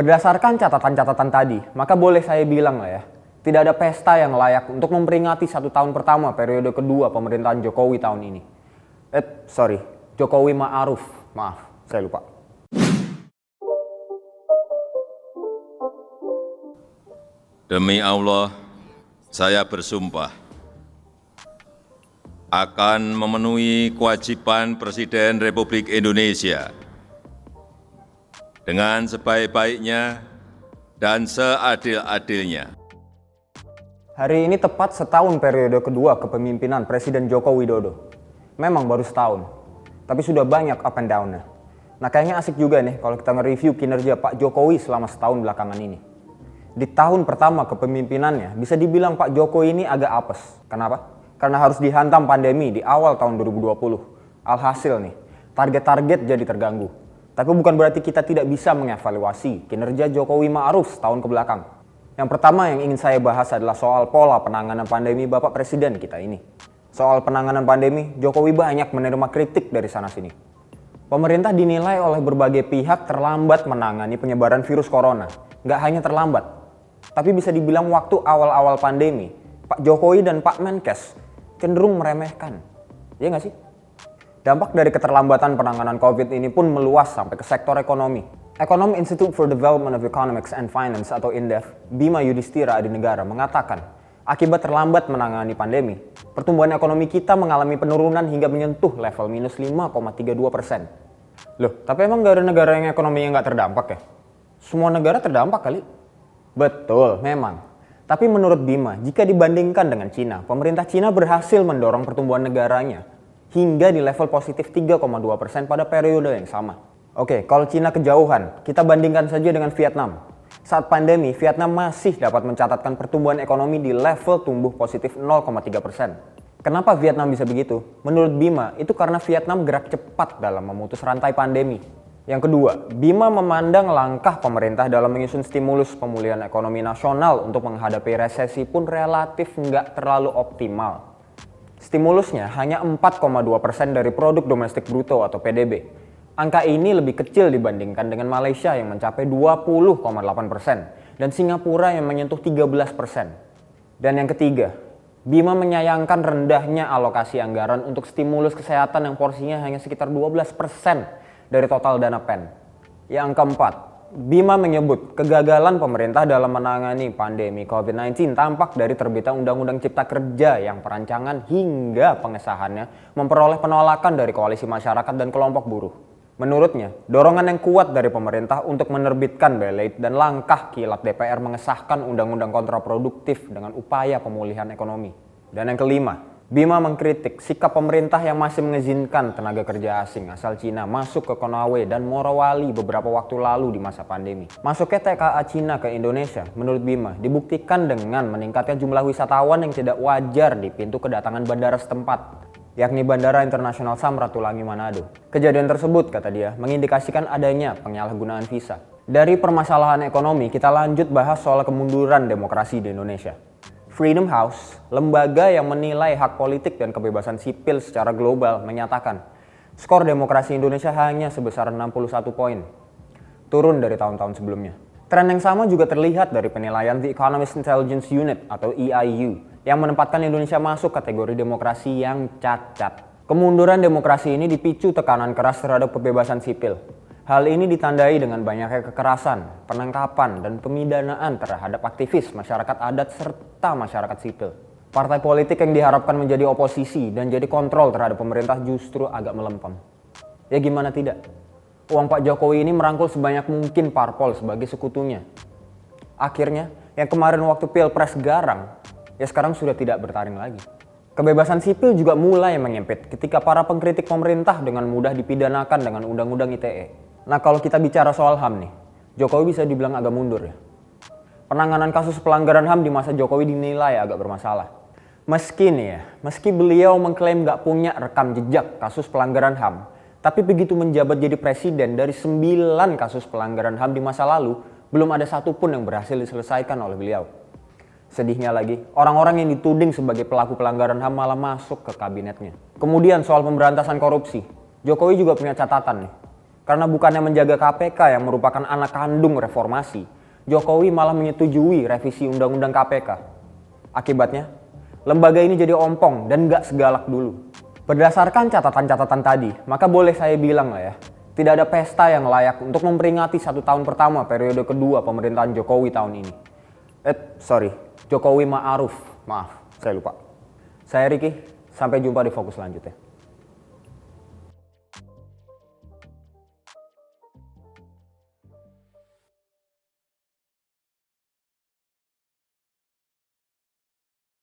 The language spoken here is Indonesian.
Berdasarkan catatan-catatan tadi, maka boleh saya bilang lah ya, tidak ada pesta yang layak untuk memperingati 1 tahun pertama periode kedua pemerintahan Jokowi tahun ini. Jokowi Ma'ruf. Maaf, saya lupa. Demi Allah, saya bersumpah akan memenuhi kewajiban Presiden Republik Indonesia dengan sebaik-baiknya dan seadil-adilnya. Hari ini tepat setahun periode kedua kepemimpinan Presiden Joko Widodo. Memang baru setahun, tapi sudah banyak up and down-nya. Nah kayaknya asik juga nih kalau kita nge-review kinerja Pak Jokowi selama setahun belakangan ini. Di tahun pertama kepemimpinannya, bisa dibilang Pak Jokowi ini agak apes. Kenapa? Karena harus dihantam pandemi di awal tahun 2020. Alhasil nih, target-target jadi terganggu. Tapi bukan berarti kita tidak bisa mengevaluasi kinerja Jokowi Ma'ruf setahun kebelakang. Yang pertama yang ingin saya bahas adalah soal pola penanganan pandemi Bapak Presiden kita ini. Soal penanganan pandemi, Jokowi banyak menerima kritik dari sana-sini. Pemerintah dinilai oleh berbagai pihak terlambat menangani penyebaran virus corona. Nggak hanya terlambat, tapi bisa dibilang waktu awal-awal pandemi, Pak Jokowi dan Pak Menkes cenderung meremehkan. Iya nggak sih? Dampak dari keterlambatan penanganan COVID ini pun meluas sampai ke sektor ekonomi. Ekonom Institute for Development of Economics and Finance atau INDEF, Bima Yudhistira Adinegara mengatakan, akibat terlambat menangani pandemi, pertumbuhan ekonomi kita mengalami penurunan hingga menyentuh level minus 5,32%. Loh, tapi emang nggak ada negara yang ekonominya nggak terdampak ya? Semua negara terdampak kali? Betul, memang. Tapi menurut Bima, jika dibandingkan dengan Cina, pemerintah Cina berhasil mendorong pertumbuhan negaranya hingga di level positif 3,2% pada periode yang sama. Oke, kalau Cina kejauhan, kita bandingkan saja dengan Vietnam. Saat pandemi, Vietnam masih dapat mencatatkan pertumbuhan ekonomi di level tumbuh positif 0,3%. Kenapa Vietnam bisa begitu? Menurut Bima, itu karena Vietnam gerak cepat dalam memutus rantai pandemi. Yang kedua, Bima memandang langkah pemerintah dalam menyusun stimulus pemulihan ekonomi nasional untuk menghadapi resesi pun relatif nggak terlalu optimal. Stimulusnya hanya 4,2% dari produk domestik bruto atau PDB. Angka ini lebih kecil dibandingkan dengan Malaysia yang mencapai 20,8% dan Singapura yang menyentuh 13%. Dan yang ketiga, Bima menyayangkan rendahnya alokasi anggaran untuk stimulus kesehatan yang porsinya hanya sekitar 12% dari total dana PEN. Yang keempat, Bima menyebut kegagalan pemerintah dalam menangani pandemi COVID-19 tampak dari terbitan Undang-Undang Cipta Kerja yang perancangan hingga pengesahannya memperoleh penolakan dari koalisi masyarakat dan kelompok buruh. Menurutnya, dorongan yang kuat dari pemerintah untuk menerbitkan beleit dan langkah kilat DPR mengesahkan undang-undang kontraproduktif dengan upaya pemulihan ekonomi. Dan yang kelima, Bima mengkritik sikap pemerintah yang masih mengizinkan tenaga kerja asing asal Cina masuk ke Konawe dan Morowali beberapa waktu lalu di masa pandemi. Masuknya TKA Cina ke Indonesia, menurut Bima, dibuktikan dengan meningkatnya jumlah wisatawan yang tidak wajar di pintu kedatangan bandara setempat, yakni Bandara Internasional Samratulangi Manado. Kejadian tersebut, kata dia, mengindikasikan adanya penyalahgunaan visa. Dari permasalahan ekonomi, kita lanjut bahas soal kemunduran demokrasi di Indonesia. Freedom House, lembaga yang menilai hak politik dan kebebasan sipil secara global, menyatakan skor demokrasi Indonesia hanya sebesar 61 poin, turun dari tahun-tahun sebelumnya. Tren yang sama juga terlihat dari penilaian The Economist Intelligence Unit atau EIU yang menempatkan Indonesia masuk kategori demokrasi yang cacat. Kemunduran demokrasi ini dipicu tekanan keras terhadap kebebasan sipil. Hal ini ditandai dengan banyaknya kekerasan, penangkapan, dan pemidanaan terhadap aktivis, masyarakat adat, serta masyarakat sipil. Partai politik yang diharapkan menjadi oposisi dan jadi kontrol terhadap pemerintah justru agak melempem. Ya gimana tidak? Uang Pak Jokowi ini merangkul sebanyak mungkin parpol sebagai sekutunya. Akhirnya, yang kemarin waktu Pilpres garang, ya sekarang sudah tidak bertaring lagi. Kebebasan sipil juga mulai menyempit ketika para pengkritik pemerintah dengan mudah dipidanakan dengan Undang-Undang ITE. Nah kalau kita bicara soal HAM nih, Jokowi bisa dibilang agak mundur ya. Penanganan kasus pelanggaran HAM di masa Jokowi dinilai agak bermasalah. Meski beliau mengklaim gak punya rekam jejak kasus pelanggaran HAM, tapi begitu menjabat jadi presiden dari 9 kasus pelanggaran HAM di masa lalu, belum ada satupun yang berhasil diselesaikan oleh beliau. Sedihnya lagi, orang-orang yang dituding sebagai pelaku pelanggaran HAM malah masuk ke kabinetnya. Kemudian soal pemberantasan korupsi, Jokowi juga punya catatan nih. Karena bukannya menjaga KPK yang merupakan anak kandung reformasi, Jokowi malah menyetujui revisi Undang-Undang KPK. Akibatnya, lembaga ini jadi ompong dan gak segalak dulu. Berdasarkan catatan-catatan tadi, maka boleh saya bilang lah ya, tidak ada pesta yang layak untuk memperingati 1 tahun pertama periode kedua pemerintahan Jokowi tahun ini. Jokowi Ma'ruf. Maaf, saya lupa. Saya Ricky, sampai jumpa di Fokus selanjutnya.